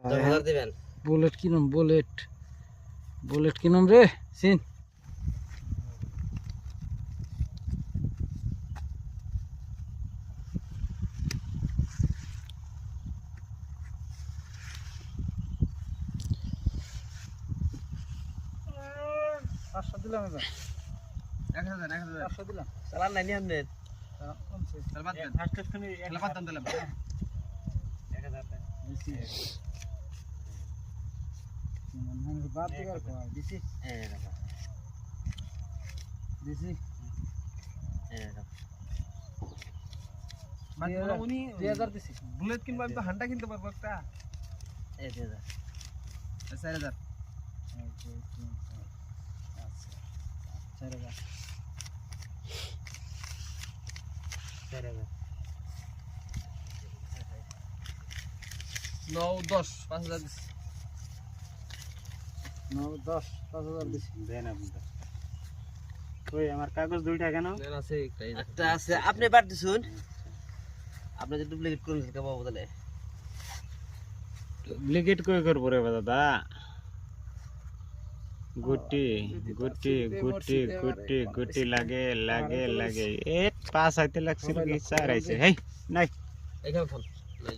10,000 দিবেন। Bullet কিনুম, bullet কিনুম রে scene. দিলাম এবার 1,000 দিলাম। চালান নাই নি আপনার? বুলেট কিনবো আমি তো হান্ডা কিনতে পারবো একটা। 4,000 9, 10, 5,000 দিছি। 9, 10, 5,000 দিছি। দেন আপনি। ওই আমার কাগজ দুইটা কেন? আছে একটা আছে আপনি বাদ দিছুন। আপনি যে ডুপ্লিকেট করুন সেটা পাবো তাহলে। ডুপ্লিকেট কই করব রে দাদা? গুটি গুটি গুটি গুটি গুটি লাগে লাগে লাগে এ পাস আইতে লাগছিল কি চার আইছে হেই নাই এখানে ফোন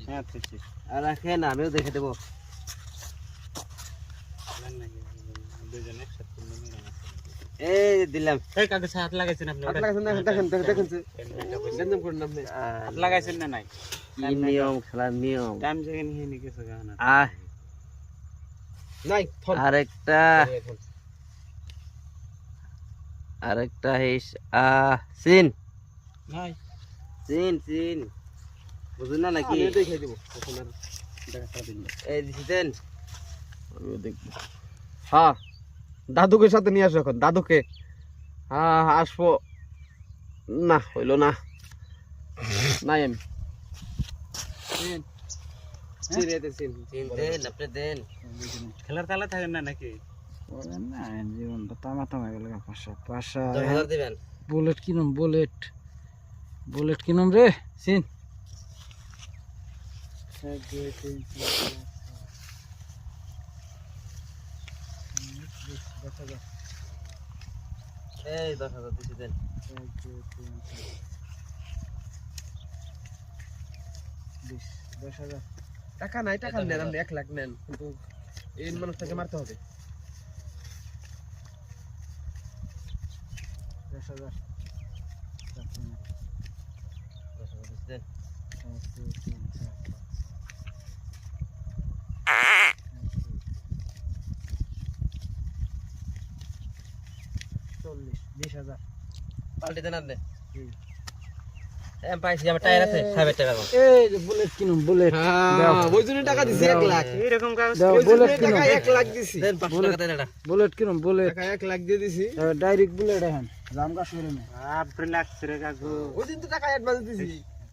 হ্যাঁ ঠিক ঠিক আর রাখেন আমিও দেখে দেবো। দুইজন একসাথে মিলে এই দিলাম। এই কাগজ হাত লাগাইছেন আপনি হাত লাগাছেন না? দেখেন গঞ্জাম করেন না আপনি। হাত লাগাইছেন না নাই কি নিয়ম, খেলার নিয়ম। টাইম জায়গা নিয়ে নি কিছু গানা আহ নাই ফোন আরেকটা হিস সিন নাই সিন বুঝুন না নাকি? আমি দেখে দেব। এই দিছেন আমিও দেখবো। হ্যাঁ দাদুকে সাথে নিয়ে আসো এখন দাদুকে। হ্যাঁ আসবো না, হইলো না। নাই আমি সিন দেন, আপনি দেন। খেলার তালে থাকেন না নাকি বলেন না জীবনটা তামা গেল পাশা 10,000 দিবেন। বুলেট কিনুম, বুলেট কিনুম রে সিন। 1, 2, 3, 4, 5, 10,000। এই 10,000 দিছি দেন। 1, 2, 3, 4, 20, 10,000। টাকা নাই, টাকা নেন আপনি 1 লাখ নেন, কিন্তু এই মানুষটাকে মারতে হবে। 10,000। 10,000 দিছি দেন। 1, 2, 3, 4, 5, 40, 20,000। পাল্টে দেন আপনি। পাইছি আমার টায়ার আছে 5 টাকা দাম। এই যে বুলেট কিনুম, বুলেট হ্যাঁ ওই জন্য টাকা দিছি 1 লাখ। এরকম কাগজ দাও, ওই জন্য বুলেট কিনুম, টাকা 1 লাখ দিছি। দেন 500 টাকা দেন এটা। বুলেট কিনুম, বুলেট টাকা 1 লাখ দিয়ে দিছি। ডাইরেক্ট বুলেট এখন জামগা শোরুমে। আপনি লাগছে রে কাগজ ওই দিন তো টাকা অ্যাডভান্স দিছি।